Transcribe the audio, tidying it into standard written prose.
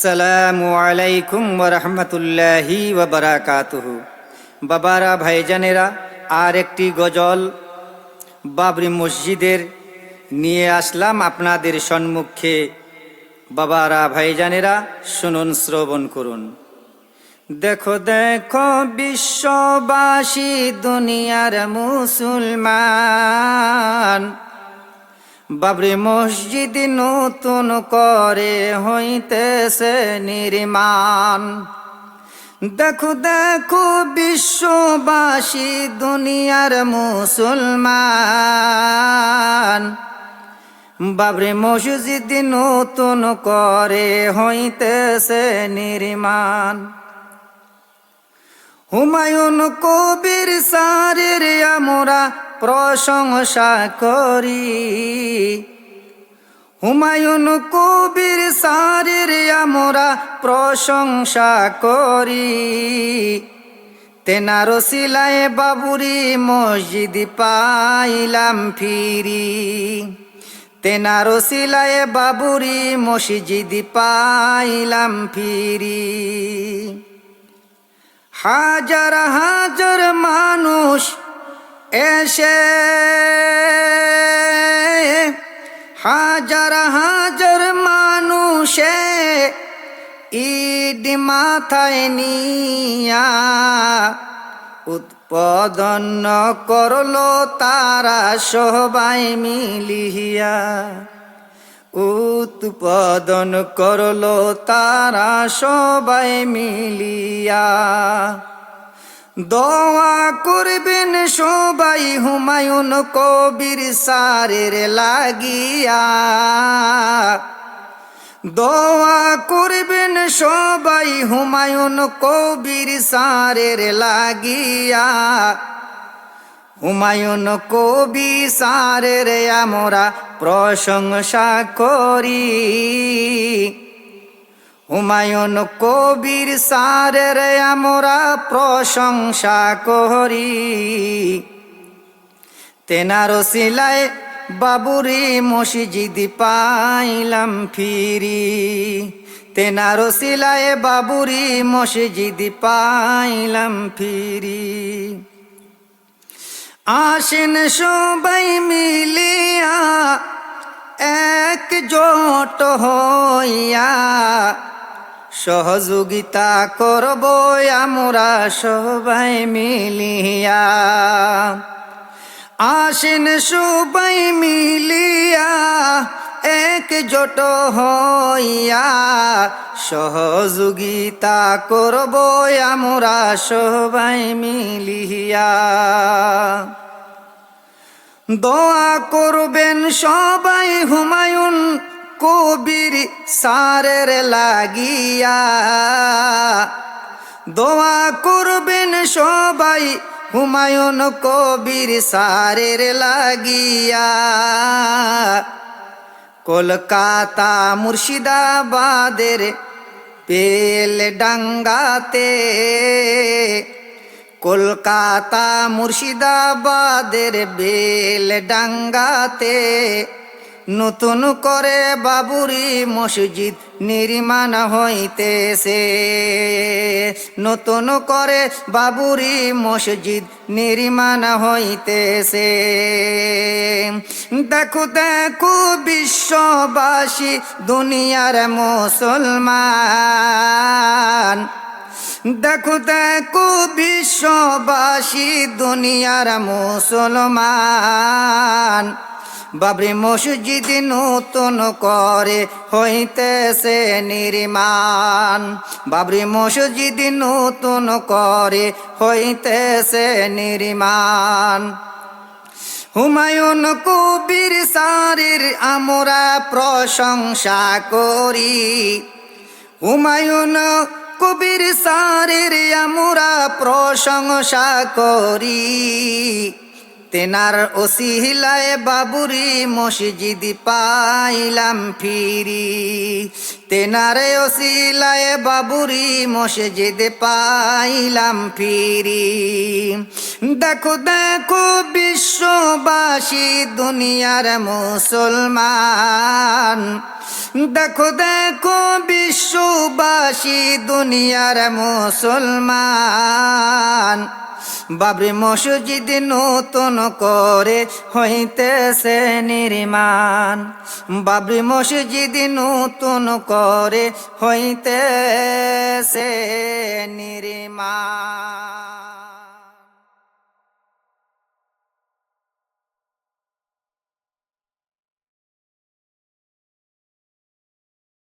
আসসালামু আলাইকুম ওয়া রাহমাতুল্লাহি ওয়া বারাকাতুহু। বাবারা, ভাইজানেরা, আর একটি গজল বাবরি মসজিদের নিয়ে আসলাম আপনাদের সম্মুখে। বাবারা, ভাইজানেরা, শুনুন, শ্রবণ করুন। দেখো দেখো বিশ্ববাসী, দুনিয়ার মুসলমান, বাবরি মসজিদ নতুন করে হইতেছে নির্মাণ। দেখো দেখো বিশ্ববাসী, দুনিয়ার মুসলমান, বাবরি মসজিদ নতুন করে হইতেছে নির্মাণ। হুমায়ুন কবির স্যারের আমরা প্রশংসা করি, হুমায়ুন কবির স্যারের আমরা প্রশংসা করি। তেনার ওসিলায় বাবরি মসজিদ পাইলাম ফিরি, তেনার ওসিলায় বাবরি মসজিদ পাইলাম ফিরি। হাজার হাজার মানুষ এসে, হাজার হাজার মানুষে ঈদ মাথায় নিয়া উৎপাদন করলো তারা সবাই মিলিয়া, উৎপাদন করলো তারা সবাই মিলিয়া। দোয়া করবেন সবাই হুমায়ুন কবির স্যারের লাগিয়া, দোয়া করবেন সবাই হুমায়ুন কবির স্যারের লাগিয়া। হুমায়ুন কবি স্যারের আমরা প্রশংসা করি, হুমায়ুন কবির স্যারের আমরা প্রশংসা করি। তেনার ওসিলায় বাবরি মসজিদ পাইলাম ফিরি, তেনার ওসিলায় বাবরি মসজিদ পাইলাম ফিরি। আসেন সবাই মিলিয়া একজোট হইয়া, সহযোগিতা করব আমরা সবাই মিলিয়া। আসেন সবাই মিলিয়া একজোট হইয়া, সহযোগিতা করব আমরা সবাই মিলিয়া। দোয়া করবেন সবাই হুমায়ুন কবির স্যারের লাগিয়া, দোয়া করবেন সবাই হুমায়ুন কবির স্যারের লাগিয়া। কলকাতা মুর্শিদাবাদের বেলডাঙ্গাতে, কলকাতা মুর্শিদাবাদের বেলডাঙ্গাতে নতুন করে বাবরি মসজিদ নির্মাণ হইতেছে, নতুন করে বাবরি মসজিদ নির্মাণ হইতেছে। দেখো দেখো বিশ্ববাসী, দুনিয়ার মুসলমান, দেখো দেখো বিশ্ববাসী, দুনিয়ার মুসলমান, বাবরি মসজিদ নতুন করে হইতেছে নির্মাণ, বাবরি মসজিদ নতুন করে হইতেছে নির্মাণ। হুমায়ুন কবির স্যারের আমরা প্রশংসা করি, হুমায়ুন কবির স্যারের আমরা প্রশংসা করি। তেনার ওসিলায় বাবরি মসজিদ পাইলাম ফিরি, তেনার ওসিলায় বাবরি মসজিদ পাইলাম ফিরি। দেখো দেখো বিশ্ববাসী, দুনিয়ার মুসলমান, দেখো দেখো বিশ্ববাসী দুনিয়ার মুসলমান, বাবরি মসজিদ নতুন করে হইতেছে নির্মাণ, বাবরি মসজিদ নতুন করে হইতেছে নির্মাণ।